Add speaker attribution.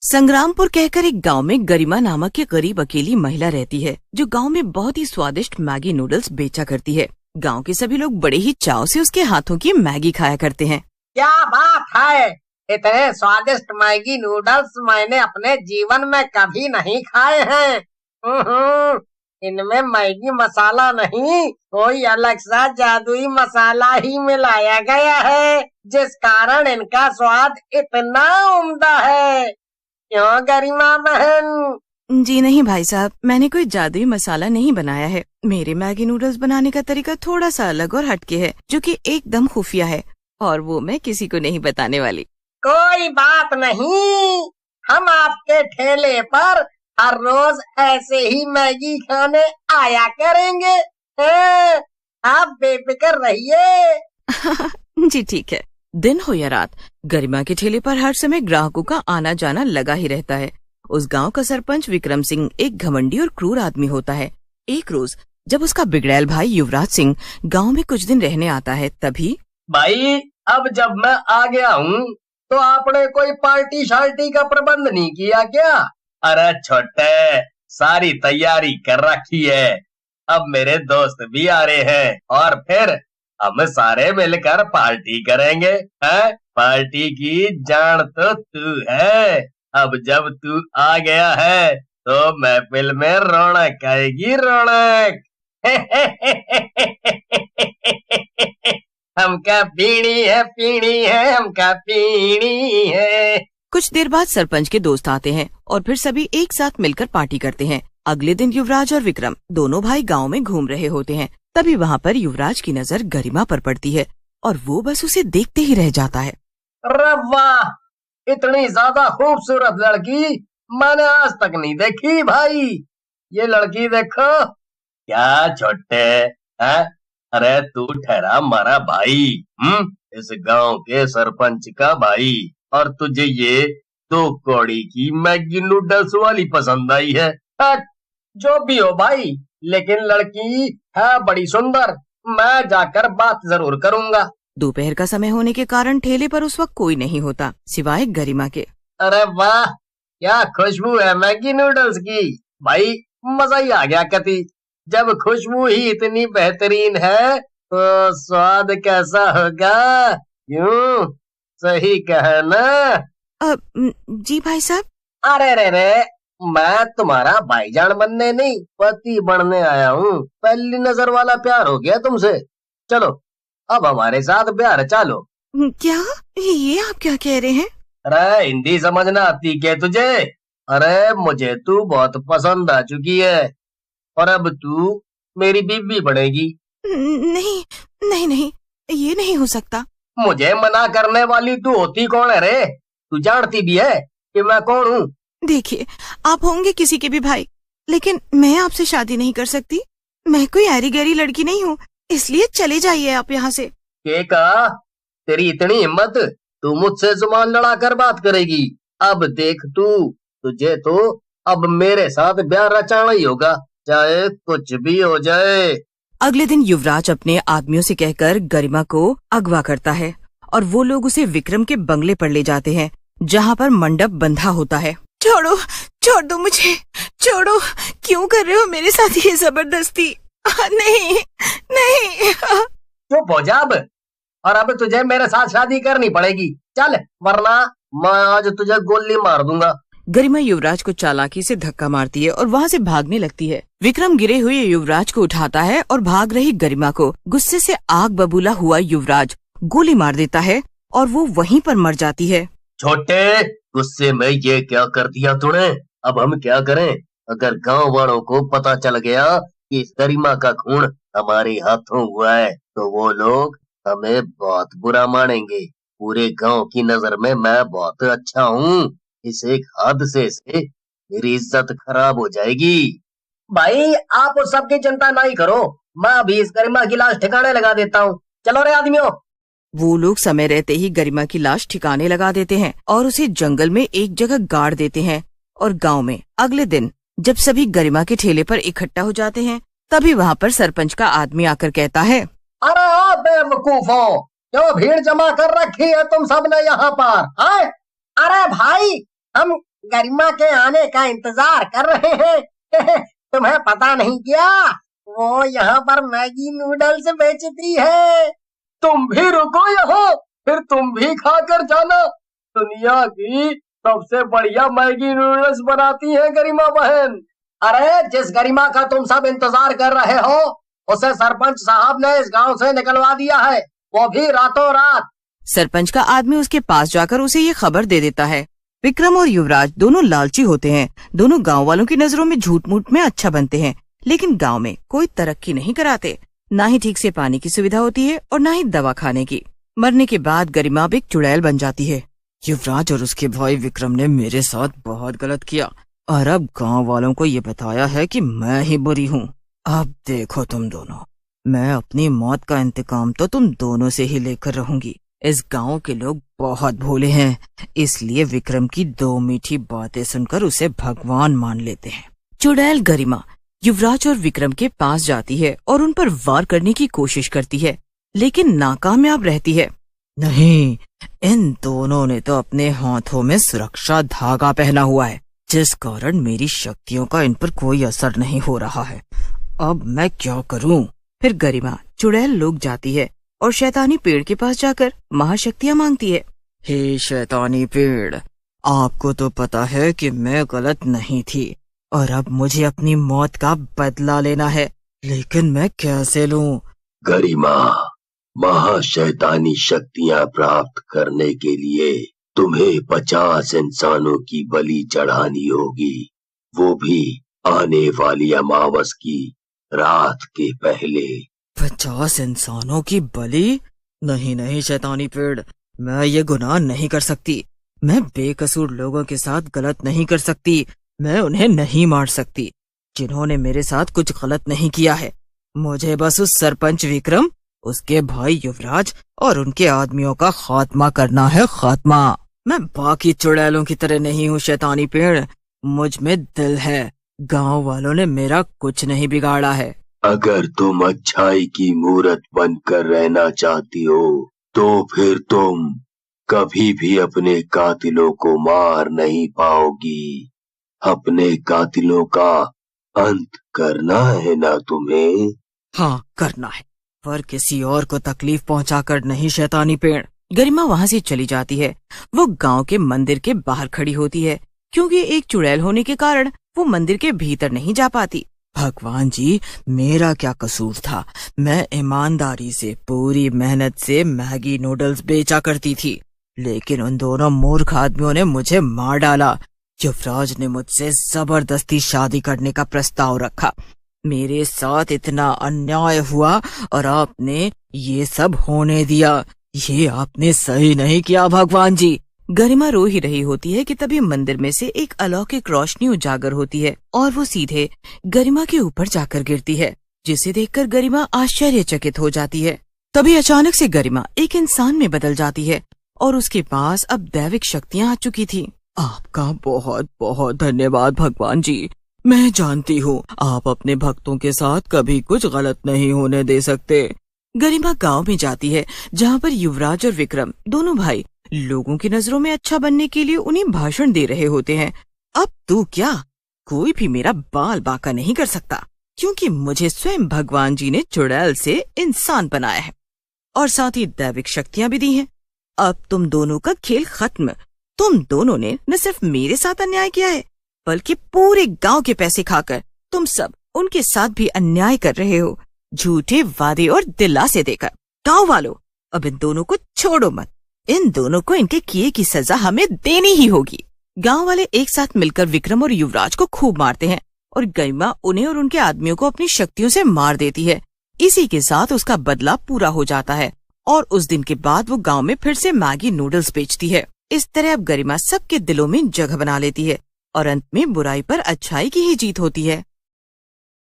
Speaker 1: संग्रामपुर कहकर एक गांव में गरिमा नामक एक गरीब अकेली महिला रहती है, जो गांव में बहुत ही स्वादिष्ट मैगी नूडल्स बेचा करती है। गांव के सभी लोग बड़े ही चाव से उसके हाथों की मैगी खाया करते हैं।
Speaker 2: क्या बात है, इतने स्वादिष्ट मैगी नूडल्स मैंने अपने जीवन में कभी नहीं खाए हैं। इनमें मैगी मसाला नहीं, कोई अलग सा जादुई मसाला ही मिलाया गया है, जिस कारण इनका स्वाद इतना उम्दा है। क्यों गरिमा बहन?
Speaker 1: जी नहीं भाई साहब, मैंने कोई जादुई मसाला नहीं बनाया है। मेरे मैगी नूडल्स बनाने का तरीका थोड़ा सा अलग और हटके है, जो कि एकदम खुफिया है, और वो मैं किसी को नहीं बताने वाली।
Speaker 2: कोई बात नहीं, हम आपके ठेले पर हर रोज ऐसे ही मैगी खाने आया करेंगे। आप बेफिक्र रहिए।
Speaker 1: जी ठीक है। दिन हो या रात, गरिमा के ठेले पर हर समय ग्राहकों का आना जाना लगा ही रहता है। उस गांव का सरपंच विक्रम सिंह एक घमंडी और क्रूर आदमी होता है। एक रोज जब उसका बिगड़ैल भाई युवराज सिंह गांव में कुछ दिन रहने आता है, तभी
Speaker 2: भाई अब जब मैं आ गया हूँ तो आपने कोई पार्टी शार्टी का प्रबंध नहीं किया क्या? अरे छोटे, सारी तैयारी कर रखी है। अब मेरे दोस्त भी आ रहे हैं और फिर हम सारे मिलकर पार्टी करेंगे। हैं? पार्टी की जान तो तू है। अब जब तू आ गया है तो महफिल में रौनक आएगी, रौनक। हमका पीणी है, हमका पीणी है।
Speaker 1: कुछ देर बाद सरपंच के दोस्त आते हैं और फिर सभी एक साथ मिलकर पार्टी करते हैं। अगले दिन युवराज और विक्रम दोनों भाई गांव में घूम रहे होते हैं। तभी वहाँ पर युवराज की नजर गरिमा पर पड़ती है और वो बस उसे देखते ही रह जाता है।
Speaker 2: अरे वाह, इतनी ज्यादा खूबसूरत लड़की मैंने आज तक नहीं देखी भाई। ये लड़की देखो। क्या छोटे है? अरे तू ठहरा हमारा भाई, इस गांव के सरपंच का भाई, और तुझे ये 2 कौड़ी की मैगी नूडल्स वाली पसंद आई है। जो भी हो भाई, लेकिन लड़की है बड़ी सुंदर। मैं जाकर बात जरूर करूंगा।
Speaker 1: दोपहर का समय होने के कारण ठेले पर उस वक्त कोई नहीं होता सिवाय गरिमा के।
Speaker 2: अरे वाह, क्या खुशबू है मैगी नूडल्स की। भाई मजा ही आ गया कती। जब खुशबू ही इतनी बेहतरीन है तो स्वाद कैसा होगा? यूं सही कहा ना?
Speaker 1: जी भाई साहब।
Speaker 2: अरे रे रे, मैं तुम्हारा भाईजान बनने नहीं, पति बनने आया हूँ। पहली नजर वाला प्यार हो गया तुमसे। चलो अब हमारे साथ प्यार चालो।
Speaker 1: क्या? ये आप क्या कह रहे हैं?
Speaker 2: अरे हिंदी समझना आती क्या तुझे? अरे मुझे तू बहुत पसंद आ चुकी है और अब तू मेरी बीवी बनेगी।
Speaker 1: नहीं नहीं नहीं, ये नहीं हो सकता।
Speaker 2: मुझे मना करने वाली तू होती कौन है रे? तू जानती भी है कि मैं कौन हूँ?
Speaker 1: देखिए, आप होंगे किसी के भी भाई, लेकिन मैं आपसे शादी नहीं कर सकती। मैं कोई ऐरी गैरी लड़की नहीं हूँ, इसलिए चले जाइए आप यहाँ से।
Speaker 2: के कहा? तेरी इतनी हिम्मत, तू मुझसे जुबान लड़ाकर बात करेगी? अब देख तू, तुझे तो अब मेरे साथ ब्याह रचाना ही होगा, चाहे कुछ भी हो जाए।
Speaker 1: अगले दिन युवराज अपने आदमियों से कहकर गरिमा को अगवा करता है और वो लोग उसे विक्रम के बंगले पर ले जाते हैं, जहाँ पर मंडप बंधा होता है। छोड़ो, छोड़ दो मुझे, छोड़ो। क्यों कर रहे हो मेरे साथ ये जबरदस्ती? नहीं नहीं।
Speaker 2: चुप हो जा अब, और अब तुझे मेरे साथ शादी करनी पड़ेगी। चल, वरना मैं आज तुझे गोली मार दूंगा।
Speaker 1: गरिमा युवराज को चालाकी से धक्का मारती है और वहाँ से भागने लगती है। विक्रम गिरे हुए युवराज को उठाता है और भाग रही गरिमा को गुस्से से आग बबूला हुआ युवराज गोली मार देता है और वो वहीं पर मर जाती है।
Speaker 2: छोटे, गुस्से में ये क्या कर दिया तूने? अब हम क्या करें? अगर गांव वालों को पता चल गया कि इस गरिमा का खून हमारे हाथों हुआ है तो वो लोग हमें बहुत बुरा मानेंगे। पूरे गांव की नजर में मैं बहुत अच्छा हूँ। इस एक हादसे से मेरी इज्जत खराब हो जाएगी। भाई आप उस सब की चिंता नहीं करो, मैं अभी इस गरिमा की लाश ठिकाने लगा देता हूँ। चलो रे आदमियों।
Speaker 1: वो लोग समय रहते ही गरिमा की लाश ठिकाने लगा देते हैं और उसे जंगल में एक जगह गाड़ देते हैं। और गांव में अगले दिन जब सभी गरिमा के ठेले पर इकट्ठा हो जाते हैं, तभी वहाँ पर सरपंच का आदमी आकर कहता है,
Speaker 2: अरे बेवकूफों, क्यों भीड़ जमा कर रखी है तुम सब ने यहाँ पर? अरे भाई, हम गरिमा के आने का इंतजार कर रहे हैं। तुम्हें पता नहीं क्या, वो यहाँ पर मैगी नूडल्स बेचती है। तुम भी रुको यहाँ, फिर तुम भी खाकर जाना। दुनिया की सबसे बढ़िया मैगी नूडल्स बनाती है गरिमा बहन। अरे जिस गरिमा का तुम सब इंतजार कर रहे हो, उसे सरपंच साहब ने इस गांव से निकलवा दिया है, वो भी रातों रात।
Speaker 1: सरपंच का आदमी उसके पास जाकर उसे ये खबर दे देता है। विक्रम और युवराज दोनों लालची होते हैं। दोनों गांव वालों की नजरों में झूठ मूठ में अच्छा बनते हैं, लेकिन गांव में कोई तरक्की नहीं कराते। ना ही ठीक से पानी की सुविधा होती है और ना ही दवा खाने की। मरने के बाद गरिमा अब एक चुड़ैल बन जाती है। युवराज और उसके भाई विक्रम ने मेरे साथ बहुत गलत किया और अब गांव वालों को ये बताया है कि मैं ही बुरी हूँ। अब देखो तुम दोनों, मैं अपनी मौत का इंतकाम तो तुम दोनों से ही लेकर रहूंगी। इस गांव के लोग बहुत भोले हैं, इसलिए विक्रम की 2 मीठी बातें सुनकर उसे भगवान मान लेते हैं। चुड़ैल गरिमा युवराज और विक्रम के पास जाती है और उन पर वार करने की कोशिश करती है, लेकिन नाकामयाब रहती है। नहीं, इन दोनों ने तो अपने हाथों में सुरक्षा धागा पहना हुआ है, जिस कारण मेरी शक्तियों का इन पर कोई असर नहीं हो रहा है। अब मैं क्या करूं? फिर गरिमा चुड़ैल लोग जाती है और शैतानी पेड़ के पास जाकर महाशक्तियां मांगती है। हे शैतानी पेड़, आपको तो पता है कि मैं गलत नहीं थी और अब मुझे अपनी मौत का बदला लेना है, लेकिन मैं कैसे लूं?
Speaker 3: गरिमा, महाशैतानी शक्तियां प्राप्त करने के लिए तुम्हें 50 इंसानों की बलि चढ़ानी होगी, वो भी आने वाली अमावस की रात के पहले।
Speaker 1: 50 इंसानों की बलि? नहीं नहीं शैतानी पेड़, मैं ये गुनाह नहीं कर सकती। मैं बेकसूर लोगों के साथ गलत नहीं कर सकती। मैं उन्हें नहीं मार सकती जिन्होंने मेरे साथ कुछ गलत नहीं किया है। मुझे बस उस सरपंच विक्रम, उसके भाई युवराज और उनके आदमियों का खात्मा करना है, खात्मा। मैं बाकी चुड़ैलों की तरह नहीं हूँ शैतानी पेड़, मुझ में दिल है। गांव वालों ने मेरा कुछ नहीं बिगाड़ा है।
Speaker 3: अगर तुम अच्छाई की मूरत बनकर रहना चाहती हो तो फिर तुम कभी भी अपने कातिलों को मार नहीं पाओगी। अपने कातिलों का अंत करना है ना तुम्हें?
Speaker 1: हाँ करना है, पर किसी और को तकलीफ पहुंचाकर नहीं शैतानी पेड़। गरिमा वहाँ से चली जाती है। वो गांव के मंदिर के बाहर खड़ी होती है, क्योंकि एक चुड़ैल होने के कारण वो मंदिर के भीतर नहीं जा पाती। भगवान जी, मेरा क्या कसूर था? मैं ईमानदारी से पूरी मेहनत से मैगी नूडल्स बेचा करती थी, लेकिन उन दोनों मूर्ख आदमियों ने मुझे मार डाला। युवराज ने मुझसे जबरदस्ती शादी करने का प्रस्ताव रखा। मेरे साथ इतना अन्याय हुआ और आपने ये सब होने दिया। ये आपने सही नहीं किया भगवान जी। गरिमा रो ही रही होती है कि तभी मंदिर में से एक अलौकिक रोशनी उजागर होती है और वो सीधे गरिमा के ऊपर जाकर गिरती है, जिसे देखकर गरिमा आश्चर्यचकित हो जाती है। तभी अचानक से गरिमा एक इंसान में बदल जाती है और उसके पास अब दैविक शक्तियां आ चुकी थी। आपका बहुत बहुत धन्यवाद भगवान जी। मैं जानती हूँ आप अपने भक्तों के साथ कभी कुछ गलत नहीं होने दे सकते। गरिमा गांव में जाती है, जहाँ पर युवराज और विक्रम दोनों भाई लोगों की नजरों में अच्छा बनने के लिए उन्हें भाषण दे रहे होते हैं। अब तू क्या, कोई भी मेरा बाल बांका नहीं कर सकता, क्योंकि मुझे स्वयं भगवान जी ने चुड़ैल से इंसान बनाया है और साथ ही दैविक शक्तियां भी दी हैं। अब तुम दोनों का खेल खत्म। तुम दोनों ने न सिर्फ मेरे साथ अन्याय किया है, बल्कि पूरे गांव के पैसे खाकर तुम सब उनके साथ भी अन्याय कर रहे हो, झूठे वादे और दिलासे देकर। गांव वालों, अब इन दोनों को छोड़ो मत। इन दोनों को इनके किए की सजा हमें देनी ही होगी। गांव वाले एक साथ मिलकर विक्रम और युवराज को खूब मारते हैं और गरिमा उन्हें और उनके आदमियों को अपनी शक्तियों से मार देती है। इसी के साथ उसका बदला पूरा हो जाता है और उस दिन के बाद वो गांव में फिर से मैगी नूडल्स बेचती है। इस तरह अब गरिमा सबके दिलों में जगह बना लेती है और अंत में बुराई पर अच्छाई की ही जीत होती है।